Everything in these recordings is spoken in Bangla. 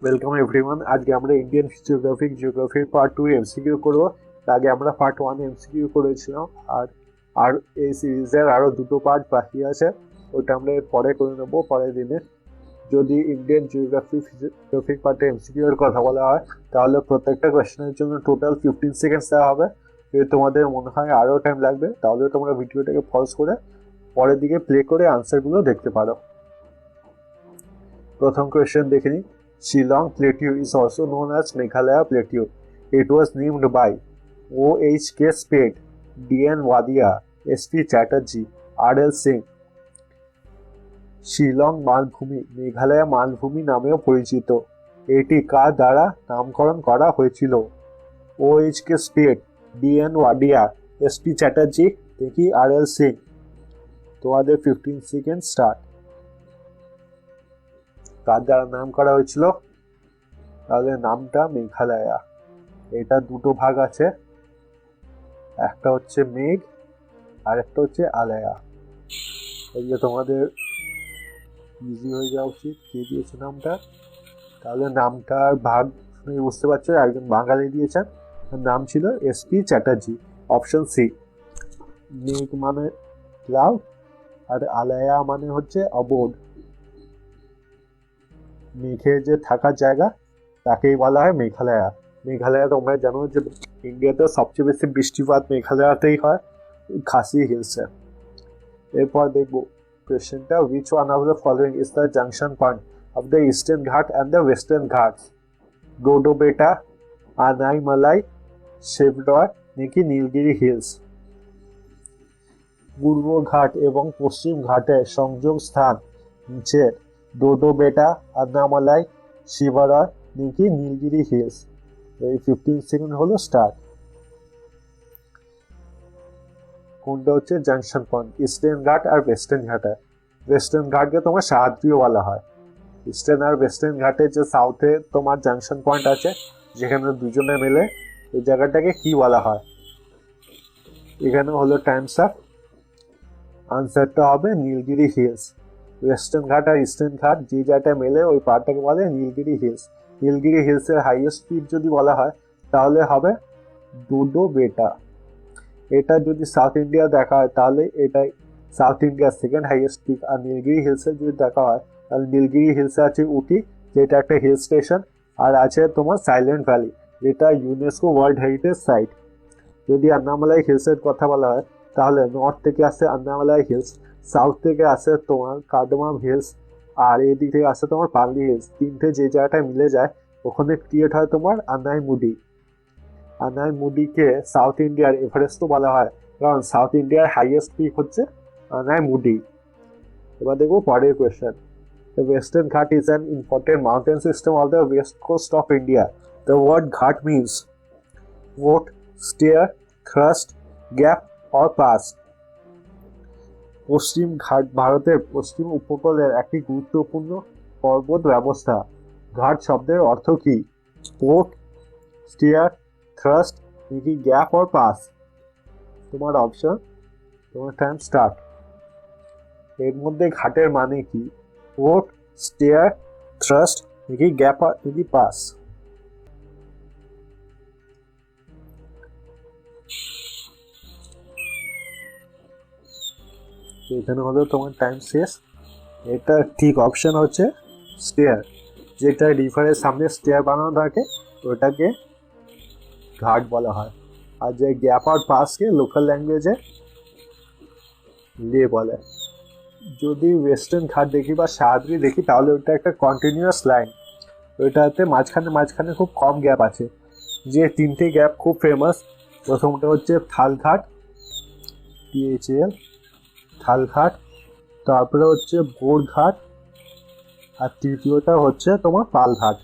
Welcome everyone. আজকে আমরা ইন্ডিয়ান জিওগ্রাফির পার্ট 2 এমসিকিউ করব। তার আগে আমরা পার্ট 1 এমসিকিউ করেছিলাম, আর আর এই সিরিজের আরও দুটো পার্ট বাকি আছে, ওটা আমরা পরে করে নেবো পরের দিনে। যদি ইন্ডিয়ান জিওগ্রাফিক পার্টে এমসিকিউ এর কথা বলা হয়, তাহলে প্রত্যেকটা কোয়েশ্চেনের জন্য টোটাল 15 সেকেন্ডস দেওয়া হবে। যদি তোমাদের মনে হয় আরও টাইম লাগবে, তাহলে তোমরা ভিডিওটাকে পজ করে পরের দিকে প্লে করে আনসারগুলো দেখতে পারো। প্রথম কোয়েশ্চেন দেখে নিই। Shillong Plateau is also known as Meghalaya Plateau. It was named by O.H.K. Spade, D.N. Wadia, S.P. Chatterjee, R.L. Singh. Shillong মালভূমি মেঘালয় মালভূমি নামেও পরিচিত। এটি কার দ্বারা নামকরণ করা হয়েছিল? O.H.K. Spade, D.N. Wadia, S.P. Chatterjee, দেখি R.L. সিং। তোমাদের 15 সেকেন্ড স্টার্ট। কার দ্বারা নাম করা হয়েছিল? তাহলে নামটা মেঘালয়া। এটা দুটো ভাগ আছে, একটা হচ্ছে মেঘ আর একটা হচ্ছে আলায়া। এই যে তোমাদের ইজি হয়ে যাওয়া উচিত কে দিয়েছে নামটা। তাহলে নামটার ভাগ শুনে বুঝতে পারছো, একজন বাঙালি দিয়েছেন, নাম ছিল এসপি চ্যাটার্জি। Option C. মেঘ মানে ক্লাউড, আর আলায়া মানে হচ্ছে অবোধ। মেঘের যে থাকার জায়গা তাকেই বলা হয় মেঘালয়া। মেঘালয়া তোমরা জানো যে ইন্ডিয়াতে সবচেয়ে বেশি বৃষ্টিপাত মেঘালয়াতেই হয়, খাসি হিলসে। এরপর দেখব কোয়েশ্চেনটা, which one of the following is the junction point of the eastern ঘাট and the western Ghats? Dodo বেটা, আনাই মালাই, শেভডয় নাকি নীলগিরি হিলস? পূর্ব ঘাট এবং পশ্চিম ঘাটের সংযোগ স্থান নিচে ডোডো বেটা, আন্নামালাই, শিবারয় নাকি নীলগিরি হিলস? এই 15 সেকেন্ড হলো স্টার্ট। কোনটা হচ্ছে জাংশন পয়েন্ট, ইস্টার্ন ঘাট আর ওয়েস্টার্ন ঘাটে? ওয়েস্টার্ন ঘাটকে তোমার সাহাদ্রিও বলা হয়। ইস্টার্ন আর ওয়েস্টার্ন ঘাটে যে সাউথে তোমার জাংশন পয়েন্ট আছে, যেখানে দুজনে মেলে, এই জায়গাটাকে কি বলা হয়? এখানে হলো টাইমস আপ। আনসারটা হবে নীলগিরি হিলস। ওয়েস্টার্ন ঘাট আর ইস্টার্ন ঘাট যে জায়গাটা মেলে ওই পার্টটাকে বলে নীলগিরি হিলস। নীলগিরি হিলসের হাইয়েস্ট পিক যদি বলা হয় তাহলে হবে ডোডো বেটা। এটা যদি সাউথ ইন্ডিয়া দেখা হয় তাহলে এটাই সাউথ ইন্ডিয়ার সেকেন্ড হাইয়েস্ট পিক। আর নীলগিরি হিলসে যদি দেখা হয় তাহলে নীলগিরি হিলসে আছে উটি, যেটা একটা হিল স্টেশন, আর আছে তোমার সাইলেন্ট ভ্যালি, যেটা ইউনেস্কো ওয়ার্ল্ড হেরিটেজ সাইট। যদি আন্নামালাই হিলসের কথা বলা হয় তাহলে নর্থ থেকে আসে আন্নামালাই হিলস, সাউথ থেকে আসে তোমার কার্ডামাম হিলস, আর এদিক থেকে আসে তোমার পার্লি হিলস। তিনটে যে জায়গাটায় মিলে যায় ওখানে ক্রিয়েট হয় তোমার আনাইমুডি। আনাইমুডিকে সাউথ ইন্ডিয়ার এভারেস্টও বলা হয়, কারণ সাউথ ইন্ডিয়ার হাইয়েস্ট পিক হচ্ছে আনাইমুডি। এবার দেখবো পরের question. The Western Ghat is an important mountain system of the west coast of India. The word Ghat means what? Stair, thrust, gap or pass? পশ্চিম ঘাট ভারতের পশ্চিম উপকূলের একটি গুরুত্বপূর্ণ পর্বত ব্যবস্থা। ঘাট শব্দের অর্থ কি? পোর্ট, স্টিয়ার, থ্রাস্ট নাকি গ্যাপ অর পাস? তোমার অপশন, তোমার টাইম স্টার্ট। এর মধ্যে ঘাটের মানে কি? পোর্ট, স্টিয়ার, থ্রাস্ট নাকি গ্যাপ নাকি পাস? এখানে হলো তোমার টাইম শেষ। এটা ঠিক অপশন হচ্ছে স্টেয়ার। যেটা রিভারের সামনে স্টেয়ার বানানো থাকে ওটাকে ঘাট বলা হয়। আর যে গ্যাপ আর পাসকে লোকাল ল্যাঙ্গুয়েজে লে বলে। যদি ওয়েস্টার্ন ঘাট দেখি বা সাহাদ্রি দেখি তাহলে ওটা একটা কন্টিনিউয়াস লাইন, ওইটাতে মাঝখানে মাঝখানে খুব কম গ্যাপ আছে। যে তিনটে গ্যাপ খুব ফেমাস, প্রথমটা হচ্ছে থালঘাট, THAL, থালঘাট, তারপরে হচ্ছে বোরঘাট, আর তৃতীয়টা হচ্ছে তোমার পালঘাট।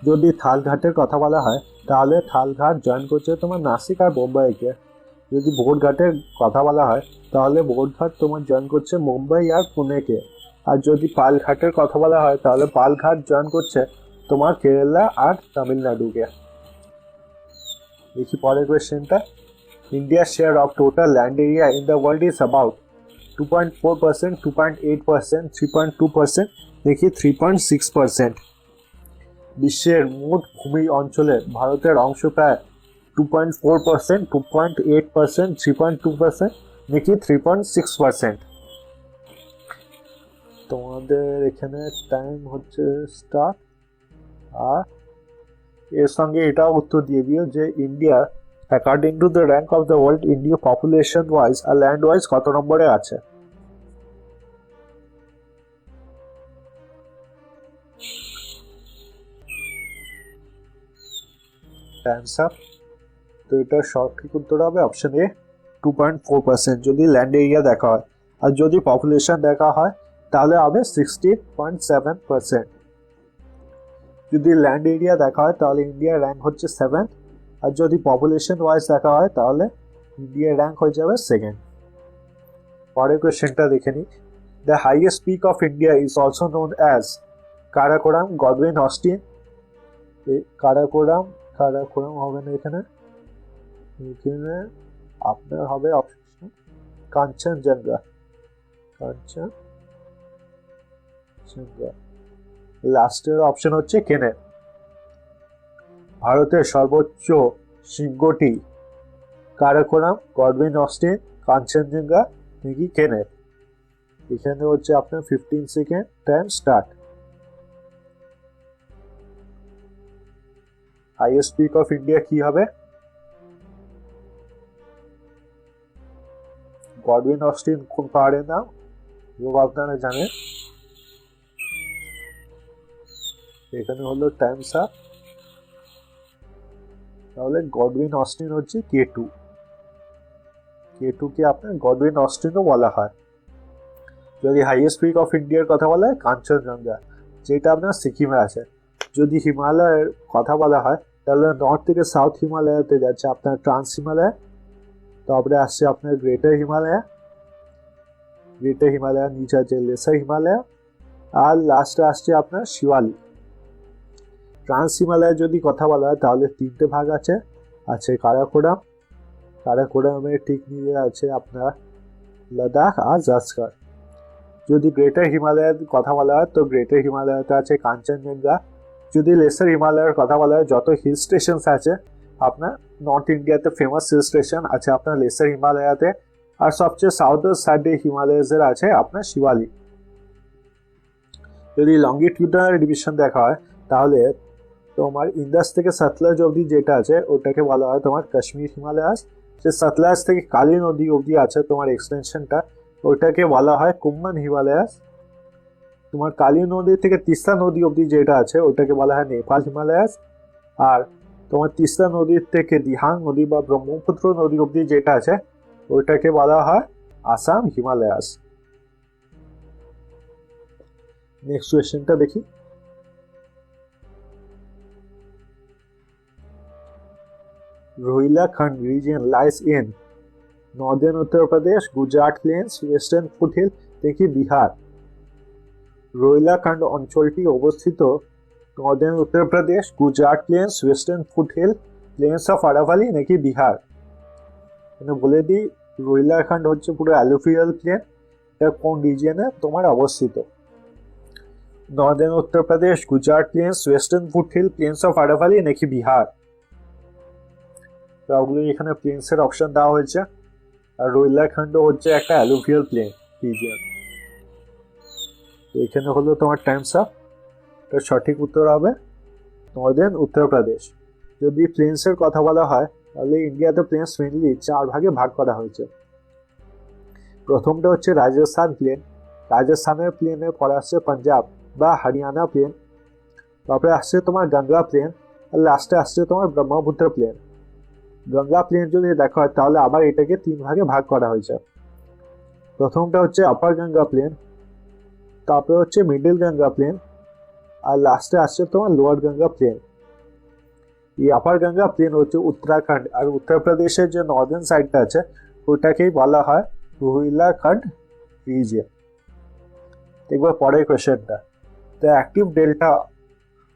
যদি থালঘাটের কথা বলা হয় তাহলে থালঘাট জয়েন করছে তোমার নাসিক আর বোম্বাইকে। যদি বোরঘাটের কথা বলা হয় তাহলে বোরঘাট তোমার জয়েন করছে মুম্বাই আর পুনেকে। আর যদি পালঘাটের কথা বলা হয় তাহলে পালঘাট জয়েন করছে তোমার কেরালা আর তামিলনাড়ুকে। দেখি পরের কোয়েশ্চেনটা। ইন্ডিয়ার share of total land area in the world is about 2.4%, 2.8%, 3.2%, দেখি 3.6%। বিশ্বের মোট ভূমি অঞ্চলে ভারতের অংশ প্রায় 2.4%, 2.8%, 3.2%, নাকি 3.6%। তোমাদের এখানে টাইম হচ্ছে স্টার্ট। আর এর সঙ্গে এটাও উত্তর দিয়ে দিও যে India according to the rank of the world, India population wise আর ল্যান্ড ওয়াইজ কত নম্বরে আছে। Times up. তো এটার সঠিক উত্তর হবে অপশন এ 2.4% যদি ল্যান্ড এরিয়া দেখা হয়, আর যদি পপুলেশন দেখা হয় তাহলে হবে 16.7%। যদি ল্যান্ড এরিয়া দেখা হয় তাহলে ইন্ডিয়ার র্যাঙ্ক হচ্ছে 7, আর যদি পপুলেশন ওয়াইজ দেখা হয় তাহলে ইন্ডিয়ার র্যাঙ্ক হয়ে যাবে 2nd। পরের কোয়েশ্চেনটা দেখে নিই। The highest peak of India is also known as Karakoram, Godwin Austen. Karakoram হবে না এখানে আপনার হবে অপশন কাঞ্চনজঙ্ঘা। লাস্টের অপশন হচ্ছে কেনের। ভারতের সর্বোচ্চ শৃঙ্গটি কারাকোরাম, গডউইন অস্টিন, কাঞ্চনজঙ্ঘা নাকি কেনের। এখানে হচ্ছে আপনার 15 second time start. Highest peak of India কি হবে? গডউইন অস্টিন কোন পাহাড়ের নাম আপনারা জানেন। এখানে হলো টাইমস আপ। তাহলে গডউইন অস্টিন হচ্ছে K2 কে আপনার গডউইন অস্টিনও বলা হয়। যদি হাইয়েস্ট পিক অফ ইন্ডিয়ার কথা বলা হয় কাঞ্চনজঙ্ঘা, যেটা আপনার সিকিমে আছে। যদি হিমালয়ের কথা বলা হয় তাহলে নর্থ থেকে সাউথ হিমালয়াতে যাচ্ছে আপনার ট্রান্স হিমালয়, তারপরে আসছে আপনার গ্রেটার হিমালয়া, নিচে আছে লেসার হিমালয়া, আর লাস্টে আসছে আপনার শিওয়ালি। ট্রান্স হিমালয়ের যদি কথা বলা হয় তাহলে 3টে ভাগ আছে কারাকোরামের ঠিক নিচে আছে আপনার লাদাখ আর জাস্কার। যদি গ্রেটার হিমালয়ের কথা বলা হয় তো গ্রেটার হিমালয়তে আছে কাঞ্চনজঙ্ঘা। যদি লেসার হিমালয়ের কথা বলা হয় যত হিল স্টেশন আছে আপনার নর্থ ইন্ডিয়াতে ফেমাস হিল স্টেশন আছে আপনার লেসার হিমালয়াতে, আর সবচেয়ে সাউথার্ন সাইডে হিমালয়ের আছে আপনার শিওয়ালি। যদি লঙ্গিটিউডাল ডিভিশন দেখা হয় তাহলে তোমার ইন্দাস থেকে সতলাজ অবধি যেটা আছে ওটাকে বলা হয় তোমার কাশ্মীর হিমালয়াস। যে সতলাজ থেকে কালী নদী অবধি আছে তোমার এক্সটেনশনটা, ওটাকে বলা হয় কুম্মান হিমালয়াস। তোমার কালী নদী থেকে তিস্তা নদী অবধি যেটা আছে ওটাকে বলা হয় নেপাল হিমালয়াস। আর তোমার তিস্তা নদীর থেকে দিহাং নদী বা ব্রহ্মপুত্র নদী অবধি যেটা আছে ওইটাকে বলা হয় আসাম হিমালয়াস। নেক্সট কোয়েশ্চেনটা দেখি। Rohilkhand region lies in northern Uttar Pradesh, Gujarat Plains, western foothill থেকে বিহার। রোহিলাখান্ড অঞ্চলটি অবস্থিত northern Uttar Pradesh, Gujarat plains, western foothill plains of Aravalli নাকি বিহার। বলে দিই রোহিলাখান্ড হচ্ছে পুরো অ্যালুভিয়াল প্লেন। এটা কোন রিজিয়নে তোমার অবস্থিত? Northern Uttar Pradesh, Gujarat plains, western foothill plains of Aravalli নাকি বিহার। ওগুলো এখানে প্লেন্সের অপশন দেওয়া হয়েছে। আর রোহিলাখান্ড হচ্ছে একটা অ্যালুভিয়াল প্লেন রিজিয়ন। এখানে হলো তোমার টাইমস আপ। এটার সঠিক উত্তর হবে নর্দার্ন উত্তর প্রদেশ। যদি প্লেন্সের কথা বলা হয় তাহলে ইন্ডিয়াতে প্লেন্স মেনলি 4 ভাগে ভাগ করা হয়েছে। প্রথমটা হচ্ছে রাজস্থান প্লেন। রাজস্থানের প্লেনের পরে আসছে পাঞ্জাব বা হরিয়ানা প্লেন, তারপরে আসছে তোমার গঙ্গা প্লেন, আর লাস্টে আসছে তোমার ব্রহ্মপুত্র প্লেন। গঙ্গা প্লেন যদি দেখা হয় তাহলে আবার এটাকে 3 ভাগে ভাগ করা হয়েছে। প্রথমটা হচ্ছে আপার গঙ্গা প্লেন, তারপরে হচ্ছে মিডল গঙ্গা প্লেন, আর লাস্টে আসছে তোমার লোয়ার গঙ্গা প্লেন। এই আপার গঙ্গা প্লেন হচ্ছে উত্তরাখণ্ড আর উত্তরপ্রদেশের যে নর্দার্ন সাইডটা আছে ওটাকেই বলা হয় রোহিলাখন্ড রিজিয়ন। একবার পরের কোয়েশ্চেনটা। The active delta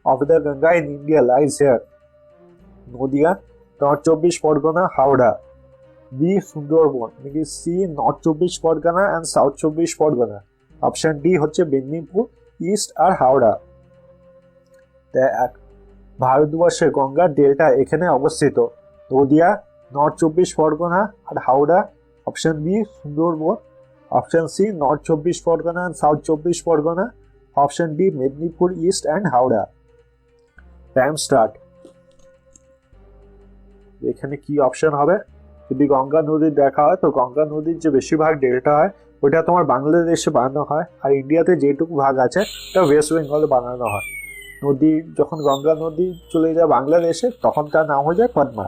of the Ganga in India lies here. Nadia, তোমার 24 পরগনা, হাওড়া। বি সুন্দরবন নাকি C north 24 Pargana and south 24 Pargana. Option D হচ্ছে মেদিনীপুর ইস্ট আর হাওড়া। ভারতবর্ষের গঙ্গার ডেল্টা এখানে অবস্থিত, নদিয়া, নর্থ 24 পরগনা আর Howrah. Option B Sundarban. Option C north 24 Pargana and south 24 Pargana. Option D Medinipur east and Howrah. Time start. এখানে কি অপশন হবে? যদি গঙ্গা নদীর দেখা হয় তো গঙ্গা নদীর যে বেশিরভাগ ডেল্টা হয় ওটা তোমার বাংলাদেশে বানানো হয়, আর ইন্ডিয়াতে যেটুকু ভাগ আছে ওটা ওয়েস্ট বেঙ্গলে বানানো হয়। নদী যখন গঙ্গা নদী চলে যায় বাংলাদেশে তখন তার নাম হয়ে যায় পদ্মা।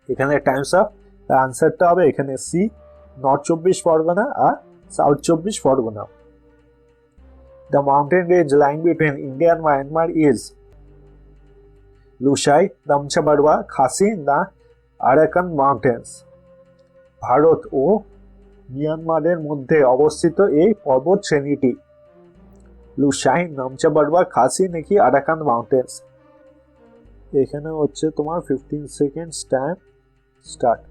এখানে টাইমস আপ। তার আনসারটা হবে এখানে সি নর্থ 24 পরগনা আর south 24 Pargana. The mountain range line between India and Myanmar is Lushai, Namcha Barwa, Khasi না আরাকান মাউন্টেন্স। ভারত ও মিয়ানমারের মধ্যে অবস্থিত এই পর্বত শ্রেণীটি লুসাই, নামচা বারওয়া, খাসি নাকি আরাকান মাউন্টেন্স। এখানে হচ্ছে তোমার 15 সেকেন্ডস টাইম স্টার্ট।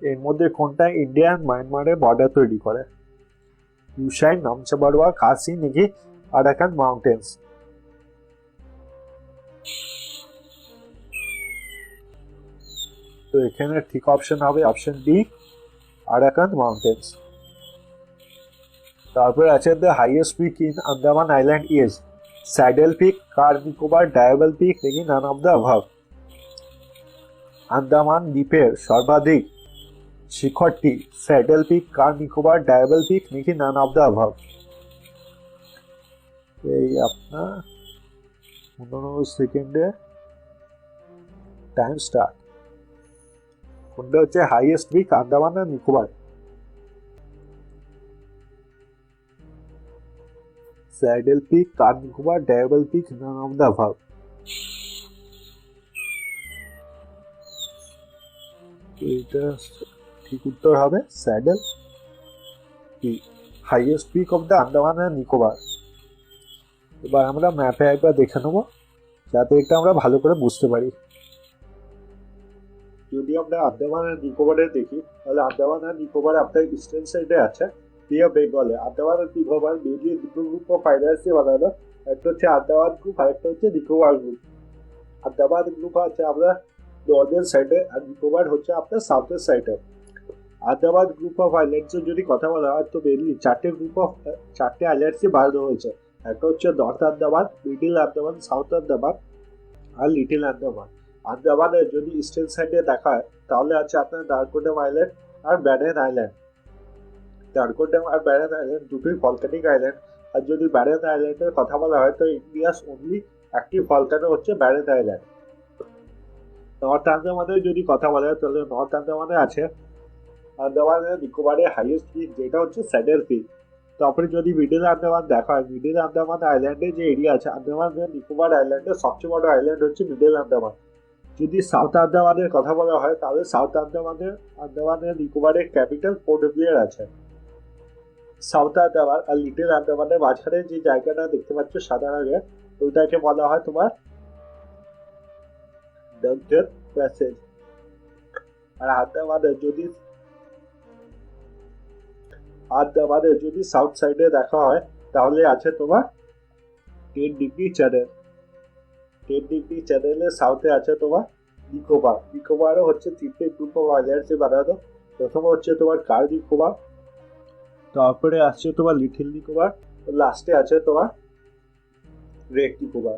এর মধ্যে কোনটা ইন্ডিয়া আর মায়ানমারের বর্ডার তৈরি করে? লুসাই, নামচা বারওয়া, খাসি নাকি আরাকান মাউন্টেন্স। তো এখানে ঠিক অপশন হবে অপশন ডি আরাকান মাউন্টেন্স। তারপর আছে the highest peak in Andaman island is saddle peak, Car Nicobar, Diavolo peak নাকি none of the above. Andaman দ্বীপের সর্বাধিক শিখরটি saddle peak, Car Nicobar, Diavolo peak নাকি নান অফ দ্য অ্যাভাব। এই আপনার 15 সেকেন্ডে টাইম স্টার্ট। কোনটা হচ্ছে হাইয়েস্ট পিক, আন্দামান আর Nicobar? Saddle peak, Car Nicobar, Diavolo peak, none of the above. এটা ঠিক উত্তর হবে saddle peak, highest peak of the Andaman আর নিকোবর। এবার আমরা ম্যাপে একবার দেখে নেবো যাতে এটা আমরা ভালো করে বুঝতে পারি। যদি আমরা আন্দামান আর নিকোবরে দেখি তাহলে আন্দামান আর নিকোবর আপনার ইস্টার্ন সাইডে আছে, বি অফ বেঙ্গলে। আন্দামান আর নিকোবর মেনলি দুটো গ্রুপ অফ আইল্যান্ডস দিয়ে বানানো, একটা হচ্ছে আন্দামান গ্রুপ আর একটা হচ্ছে নিকোবর গ্রুপ। আন্দামান গ্রুপ আছে আমরা নর্দার্ন সাইডে আর নিকোবর হচ্ছে আপনার সাউথের সাইডে। আন্দামান গ্রুপ অফ আইল্যান্ডস এর যদি কথা বলা হয় তো মেনলি চারটে আইল্যান্ডসই বানানো হয়েছে। একটা হচ্ছে north Andaman, middle Andaman, south Andaman আর লিটিল আন্দামান। আন্দামানের যদি ইস্টার্ন সাইডে দেখা হয় তাহলে আছে আপনার দারকোডাম আইল্যান্ড আর ব্যারেন আইল্যান্ড। দারকোডাম আর ব্যারেন আইল্যান্ড দুটোই ভলকানিক আইল্যান্ড। আর যদি ব্যারেন আইল্যান্ডের কথা বলা হয় তো ইন্ডিয়াস অনলি একটি ভলকানো হচ্ছে ব্যারেন আইল্যান্ড। নর্থ আন্দামানের যদি কথা বলা হয় তাহলে নর্থ আন্দামানে আছে আন্দামানের নিকোবরের হাইয়েস্ট পিক যেটা হচ্ছে স্যাডেল পিক। তারপরে যদি মিডিল আন্দামান দেখা হয়, মিডিল আন্দামান আইল্যান্ডে যে এরিয়া আছে আন্দামান নিকোবর আইল্যান্ডের সবচেয়ে বড় আইল্যান্ড হচ্ছে মিডিল আন্দামান। যদি সাউথ আন্দামানের কথা বলা হয় তাহলে সাউথ আন্দামানের নিকোবরের ক্যাপিটাল পোর্ট ব্লেয়ার আছে। সাউথ আন্দামান আর লিটল আন্দামানের মাঝখানে যে জায়গাটা দেখতে পাচ্ছ সাদা রঙের ওইটাকে বলা হয় তোমার ডাঙ্কেন প্যাসেজ। আর আন্দামানের যদি সাউথ সাইডে দেখা হয় তাহলে আছে তোমার 10 ডিগ্রি চ্যানেল। 10 ডিগ্রি চ্যানেলের সাউথে আছে তোমার নিকোবর। নিকোবরও হচ্ছে তিনটে গ্রুপ অফ আইল্যান্ডসে বানানো। প্রথমে হচ্ছে তোমার কার নিকোবর, তারপরে আসছে তোমার লিটল নিকোবর, লাস্টে আছে তোমার great Nicobar.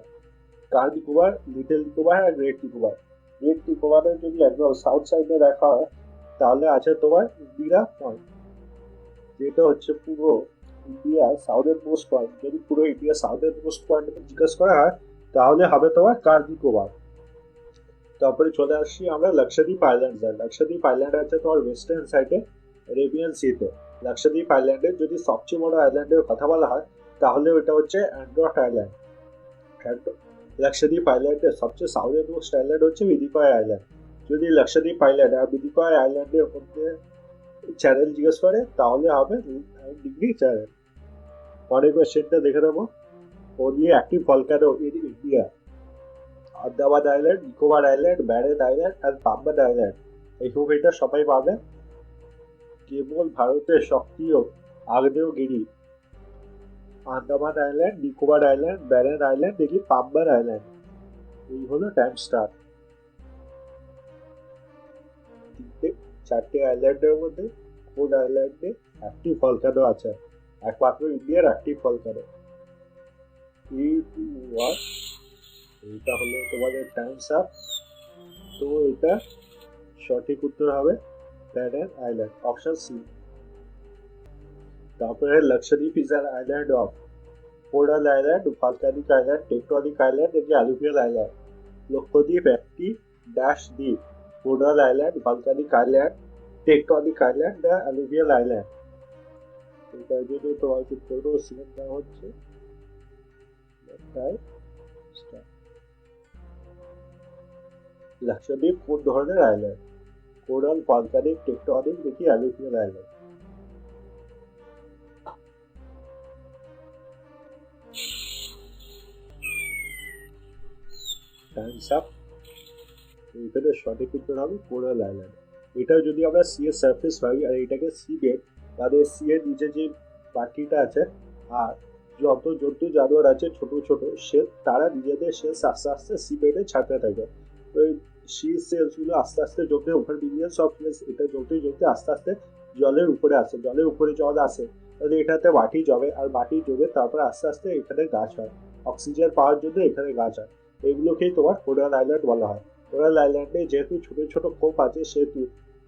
Car Nicobar, little Nicobar are great Nicobar. Great নিকোবরের যদি একদম সাউথ সাইডে দেখা হয় তাহলে আছে তোমার ইন্দিরা পয়েন্ট, যেটা হচ্ছে পুরো ইন্ডিয়ার সাউদার্ন মোস্ট পয়েন্ট। যদি পুরো ইন্ডিয়ার সাউদার্ন মোস্ট পয়েন্ট জিজ্ঞেস করা হয় তাহলে হবে তোমার কার নিকোবর। তারপরে চলে আসছি আমরা লাক্ষাদ্বীপ আইল্যান্ড। লাক্ষাদ্বীপ আইল্যান্ড আছে তোমার ওয়েস্টার্ন সাইডে অ্যারেবিয়ান সিতে। লাক্ষাদ্বীপ আইল্যান্ডের যদি সবচেয়ে বড় আইল্যান্ডের কথা বলা হয় তাহলে ওটা হচ্ছে অ্যান্ড্রট আইল্যান্ড। লাক্ষাদ্বীপ আইল্যান্ডের সবচেয়ে সাউদার্ন মোস্ট আইল্যান্ড হচ্ছে মিনিকয় আইল্যান্ড। যদি লাক্ষাদ্বীপ আইল্যান্ড আর মিনিকয় আইল্যান্ডের মধ্যে চ্যানেল জিজ্ঞেস করে তাহলে হবে 9 ডিগ্রি চ্যানেল। পরের কোয়েশ্চেনটা দেখে নেবো। only active volcano in India Andaman island, Nicobar island, barren island আর পাম্বান আইল্যান্ড এই ছবিটা সবাই পাবে। কেবল ভারতের সক্রিয় আগ্নেয়গিরি Andaman island, Nicobar island, barren island, দেখি পাম্বার আইল্যান্ড। এই হলো টাইম স্টার। চারটে আইল্যান্ডের মধ্যে কোন আইল্যান্ডে অ্যাক্টিভ ভলকানো আছে? একমাত্র ইন্ডিয়ার অ্যাক্টিভ ভলকানো। এইটা হলো তোমাদের টাইমস আপ। তো এটা সঠিক উত্তর হবে ব্যারেন আইল্যান্ড, অপশন সি। তারপরে Lakshadweep is an island of coral island, volcanic island, tectonic island নাকি অ্যালুভিয়াল আইল্যান্ড? লক্ষদ্বীপ একটি ড্যাশ দ্বীপ, coral island, volcanic island, tectonic island না অ্যালুভিয়াল আইল্যান্ড? এটার জন্য তোমাকে পুরো সিলেক্ট দেওয়া হচ্ছে। লক্ষদ্বীপ কোন ধরনের আইল্যান্ড? কোরাল, ভলকানিক, টেকটনিক নাকি অ্যালুভিয়াল আইল্যান্ড? Times up. এখানে সঠিক উত্তর হবে কোরাল আইল্যান্ড। এটা যদি আমরা সি এর সারফেস হয় আর এটাকে সি বেড, তাহলে সি এর নিচে যে বাকিটা আছে আর যত জন্তু জানোয়ার আছে ছোট ছোট সে তারা নিজেদের শেষ আস্তে আস্তে সি বেডে ছাড়তে থাকে। ওই সি সেলস গুলো আস্তে আস্তে জমতে ওভার বিলিয়ন্স অফ সেলস এটা জমতে জমতে আস্তে আস্তে জলের উপরে আসে। জলের উপরে জল আসে তাহলে এটাতে মাটি জমে আর মাটি জমে তারপর আস্তে আস্তে এখানে গাছ হয়। অক্সিজেন পাওয়ার জন্য এখানে গাছ হয়। এগুলোকেই তোমার কোরাল আইল্যান্ড বলা হয়। কোরাল আইল্যান্ডে যেহেতু ছোট ছোট খোপ আছে সেহেতু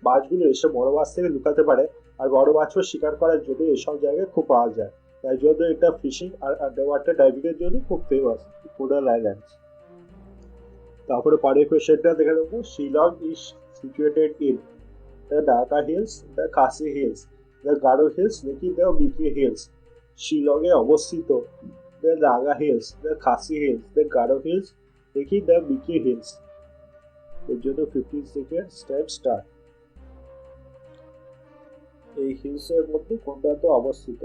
মাছগুলো এসে বড় মাছ থেকে লুকাতে পারে আর বড় মাছও শিকার করার জন্য এসব জায়গায় খুব পাওয়া যায়। তাই জন্য এটা ফিশিং আর আন্ডার ওয়াটার ডাইভিং এর জন্য খুব ফেমাস কোরাল আইল্যান্ড। তারপরে পরের কোয়েশ্চেনটা দেখে নেবো। Shillong is situated in the Dhaka hills, the Khasi hills, the Garo hills নাকি দ্য বিকি হিলস? শিলংয়ে অবস্থিত the Naga hills, the Khasi hills, the Garo hills নাকি দ্য বিকি হিলস? এর জন্য 15 সেকেন্ড টাইম স্টার্ট। এই হিলসের মধ্যে কোনটাতে অবস্থিত?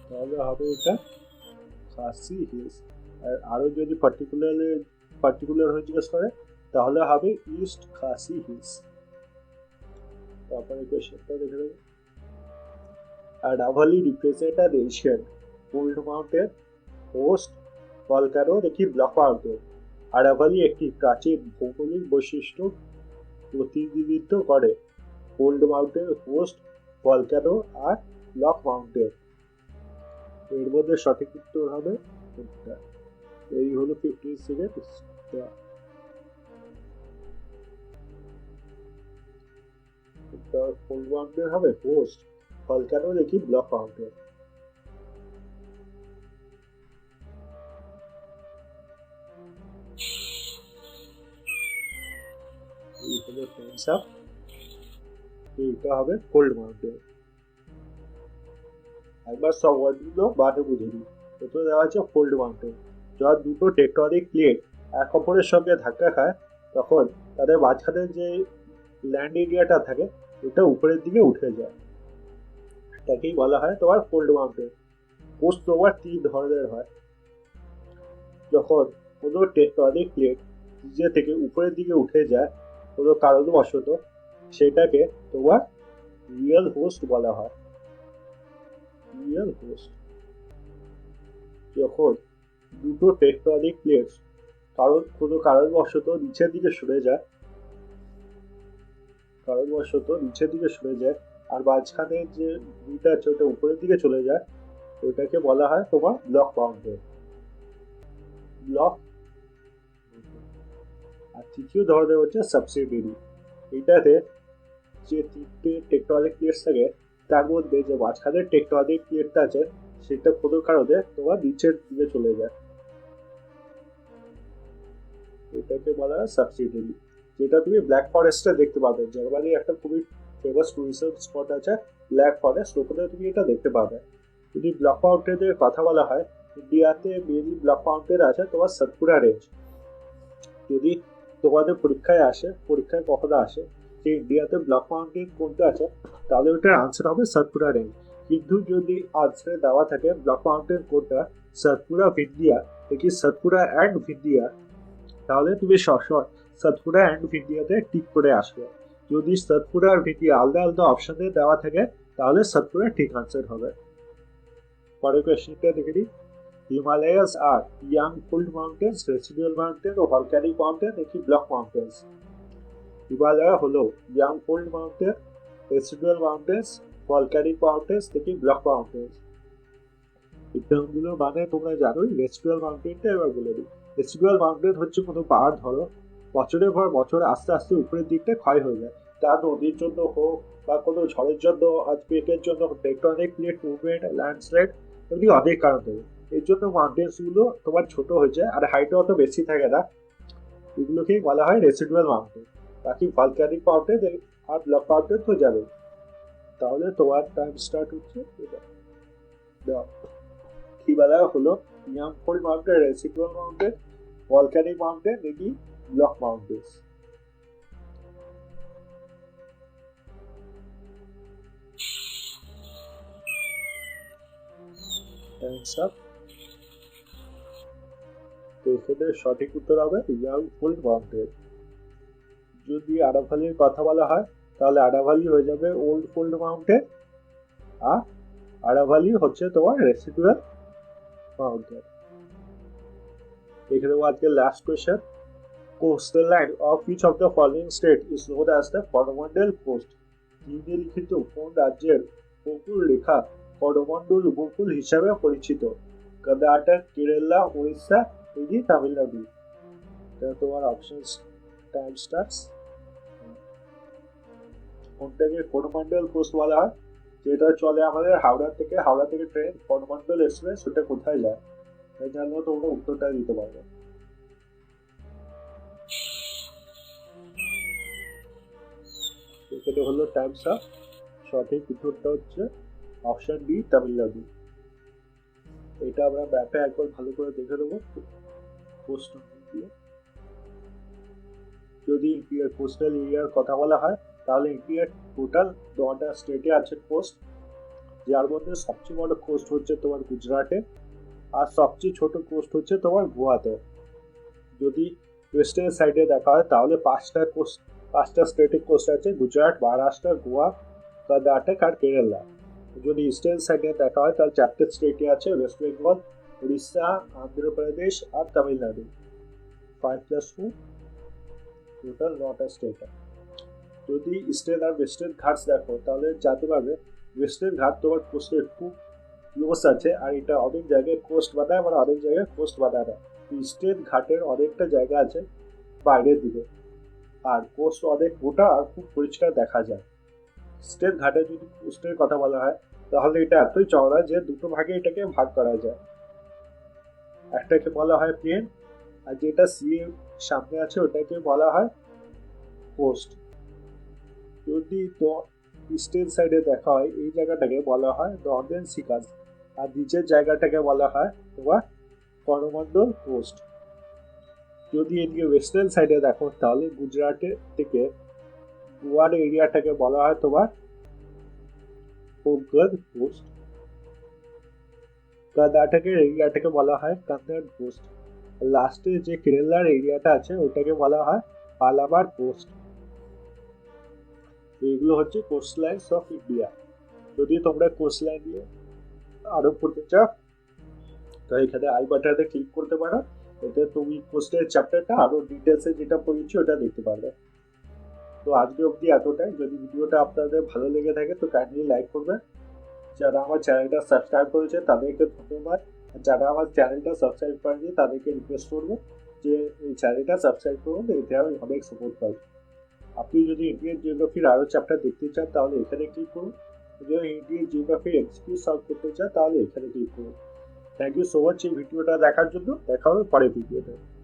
তাহলে হবে এটা খাসি হিলস। আর আরো যদি পার্টিকুলার হয়ে জিজ্ঞেস করে তাহলে হবে ইস্ট খাসি হিলস। তারপরে কোয়েশ্চেনটা দেখে নেব। Aravalli represent an ancient fold mountain, horst, volcano নাকি ব্লক মাউন্টেন? আরাভালি একটি প্রাচীন ভৌগোলিক বৈশিষ্ট্য প্রতিনিধিত্ব করে। কোল্ড মাউন্টেন, হোস্ট, ভলকানো আর ব্লক মাউন্টেন। এর মধ্যে সঠিক উত্তর হবে কোনটা? এই হলো 15 সেকেন্ড। কোল্ড মাউন্টেন হবে, হোস্ট, ভলকানো নাকি ব্লক মাউন্টেন? এই হলো টাইমস আপ। এইটা হবে কোল্ড মাউন্টেন। একবার সব ওয়ার্ডগুলো বাটে বুঝে নিই। প্রথমে দেওয়া আছে কোল্ড মাউন্টেন। যখন দুটো টেকটনিক প্লেট এক অপরের সঙ্গে ধাক্কা খায় তখন তাদের মাঝখানে যে ল্যান্ড এরিয়াটা থাকে ওটা উপরের দিকে উঠে যায়, এটাকেই বলা হয় তোমার কোল্ড মাউন্টেন। পোস্ট তোমার 3 ধরনের হয়। যখন কোনো টেকটনিক প্লেট নিজে থেকে উপরের দিকে উঠে যায় কোনো কারণবশত, সেটাকে তোমার রিয়েল হোস্ট বলা হয়। Real host. যখন দুটো টেকটনিক প্লেট কোনো কারণবশত নিচের দিকে সরে যায় আর মাঝখানে যে ভূমিটা আছে ওটা উপরের দিকে চলে যায়, ওইটাকে বলা হয় তোমার ব্লক মাউন্টেন। ব্লক। আর তৃতীয় ধরনের হচ্ছে সাবসিডিয়ারি। এটাতে যে 3টে টেকটনিক প্লেট থাকে তার মধ্যে যে মাঝখানে টেকটনিক প্লেটটা আছে সেটা কোনো কারণে তোমার নিচের দিকে চলে যায়, এটাকে বলা হয় সাবসিডিয়ারি। যেটা তুমি ব্ল্যাক ফরেস্টে দেখতে পাবে। জার্মানি একটা খুবই ফেমাস টুরিজম স্পট আছে ব্ল্যাক ফরেস্ট, ওখানে তুমি এটা দেখতে পাবে। যদি ব্লক মাউন্টেনের কথা বলা হয়, ইন্ডিয়াতে মেনলি ব্লক মাউন্টেন আছে তোমার সাতপুরা রেঞ্জ। যদি তোমাদের পরীক্ষায় কখনো আসে যে ইন্ডিয়াতে ব্লক মাউন্টেন কোনটা আছে, তাহলে ওটার আনসার হবে সাতপুরা রেঞ্জ। কিন্তু যদি আনসারে দেওয়া থাকে ব্লক মাউন্টেন কোনটা, সাতপুরা ভিন্ডিয়া, দেখি সাতপুরা অ্যান্ড ভিন্ডিয়া, তাহলে তুমি সবসময় সাতপুরা অ্যান্ড ভিন্ডিয়াতে টিক করে আসবে। যদি সাতপুরা আর ভিন্ডিয়া আলাদা আলাদা অপশনে দেওয়া থাকে তাহলে সাতপুরা ঠিক আনসার হবে। পরের কোয়েশ্চেনটা দেখে নিই। Himalayas are young fold mountains, residual mountain O volcanic mountain নাকি ব্লক মাউন্টেন্স? হিমালয় হলো young fold mountain, residual mountains, volcanic mountains নাকি ব্লক মাউন্টেন্স? এই টার্মগুলোর মানে তোমরা জানোই। রেসিডুয়াল মাউন্টেনটা এবার বলে দিই। রেসিডুয়াল মাউন্টেন হচ্ছে কোনো পাহাড় ধরো বছরের পর বছর আস্তে আস্তে উপরের দিকটা ক্ষয় হয়ে যায়, তা নদীর জন্য হোক বা কোনো ঝড়ের জন্য, আর্থকুয়েকের জন্য, টেকটনিক প্লেট মুভমেন্ট, ল্যান্ডস্লাইড, এমনি অনেক কারণ থাকে। এর জন্য মাউন্টেন্স গুলো তোমার ছোট হয়ে যায় আর হাইটও অত বেশি থাকে না, এগুলোকেই বলা হয় রেসিডুয়াল মাউন্টেন। বাকি ভলক্যানিক মাউন্টেন আর ব্লক মাউন্টেন তো যাবে। তাহলে তোমার টাইম স্টার্ট হচ্ছে হিমালয় হলো young fold mountain, residual mountain, volcanic mountain নাকি ব্লক মাউন্টেন্স? তো এখানে সঠিক উত্তর হবে ইয়াং ফোল্ড মাউন্টেন। যদি আরাভালির কথা বলা হয় তাহলে আরাভালি হয়ে যাবে ওল্ড ফোল্ড মাউন্টেন, আর আরাভালি হচ্ছে তোমার রেসিডুয়াল মাউন্টেন। দেখে নেবো আজকে last question. Coastal line of which of the following state is known as the Coromandel coast? নিম্নলিখিত কোন রাজ্যের উপকূল রেখা করমন্ডল উপকূল হিসাবে পরিচিত? কর্ণাটক, কেরালা, উড়িষ্যা নাকি তামিলনাড়ু? এটা তোমার অপশনস। Time starts. কোনটাকে করমন্ডল কোস্ট বলা হয়? যেটা চলে আমাদের হাওড়া থেকে ট্রেন করমন্ডল এক্সপ্রেস, ওটা কোথায় যায়? তাই জানলে তোমরা উত্তরটা দিতে পারবে। এখানে হলো টাইমস আপ। সঠিক উত্তরটা হচ্ছে অপশন ডি, তামিলনাড়ু। এটা আমরা ম্যাপে একবার ভালো করে দেখে দেবো কোস্ট দিয়ে। যদি ইন্ডিয়ার কোস্টাল এরিয়ার কথা বলা হয় তাহলে ইন্ডিয়ার টোটাল 9টা স্টেটে আছে কোস্ট, যার মধ্যে সবচেয়ে বড় কোস্ট হচ্ছে তোমার গুজরাটে, আর সবচেয়ে ছোট কোস্ট হচ্ছে তোমার গোয়াতে। যদি ওয়েস্টার্ন সাইডে দেখা হয় তাহলে পাঁচটা স্টেটে কোস্ট আছে, গুজরাট, মহারাষ্ট্র, গোয়া, কর্ণাটক আর কেরালা। যদি ইস্টার্ন সাইডে দেখা হয় তাহলে 4টে স্টেটে আছে, ওয়েস্ট বেঙ্গল, উড়িষ্যা, অন্ধ্রপ্রদেশ আর তামিলনাড়ু। 5+2 টোটাল 9টা স্টেট। যদি ইস্টার্ন আর ওয়েস্টার্ন ঘাটস দেখো তাহলে জানতে পারবে ওয়েস্টার্ন ঘাট তোমার কোস্টের খুব ক্লোজ আছে, আর এটা অনেক জায়গায় কোস্ট বানায়, আবার অনেক জায়গায় কোস্ট বানায় না। ইস্টার্ন ঘাটের অনেকটা জায়গা আছে বাইরের দিকে, আর কোস্ট অনেক মোটা আর খুব পরিষ্কার দেখা যায়। ইস্টার্ন ঘাটে যদি কোস্টের কথা বলা হয় তাহলে এটা এতই চওড়া যে দুটো ভাগে এটাকে ভাগ করা যায়। একটাকে বলা হয় প্লেন, আর যেটা সি এর সামনে আছে ওটাকে বলা হয় কোস্ট। যদি তো ইস্টার্ন সাইডে দেখা হয় এই জায়গাটাকে বলা হয় নর্দার্ন সিকাস, আর নিচের জায়গাটাকে বলা হয় তোমার করমন্ডল কোস্ট। যদি এদিকে ওয়েস্টার্ন সাইডে দেখো তাহলে গুজরাটের থেকে গোয়ার এরিয়াটাকে বলা হয় তোমার কোঙ্কণ কোস্ট, কর্ণাটকের এরিয়াটাকে বলা হয় কন্নড় কোস্ট, লাস্টে যে কেরালার এরিয়াটা আছে ওটাকে বলা হয় পালামার কোস্ট। এগুলো হচ্ছে কোস্ট লাইনস অফ ইন্ডিয়া। যদি তোমরা কোস্ট লাইন দিয়ে আরো পড়তে চাও তো এখানে আই বাটনে ক্লিক করতে পারো, এতে তুমি কোস্টের চ্যাপ্টারটা আরো ডিটেলসে যেটা পড়েছি ওটা দেখতে পারবে। তো আজকে অবধি এতটাই। যদি ভিডিওটা আপনাদের ভালো লেগে থাকে তো কাইন্ডলি লাইক করবেন। যারা আমার চ্যানেলটা সাবস্ক্রাইব করেছে তাদেরকে ধন্যবাদ, যারা আমার চ্যানেলটা সাবস্ক্রাইব করেনি তাদেরকে রিকোয়েস্ট করবো যে এই চ্যানেলটা সাবস্ক্রাইব করুন, এতে আমি অনেক সাপোর্ট পাই। আপনি যদি ইন্ডিয়ান জিওগ্রাফির আরো চ্যাপ্টার দেখতে চান তাহলে এখানে ক্লিক করুন, যদি ইন্ডিয়ান জিওগ্রাফির এমসিকিউ সলভ করতে চান তাহলে এখানে ক্লিক করুন। থ্যাংক ইউ সো মাচ এই ভিডিওটা দেখার জন্য। দেখা হবে পরের ভিডিওতে।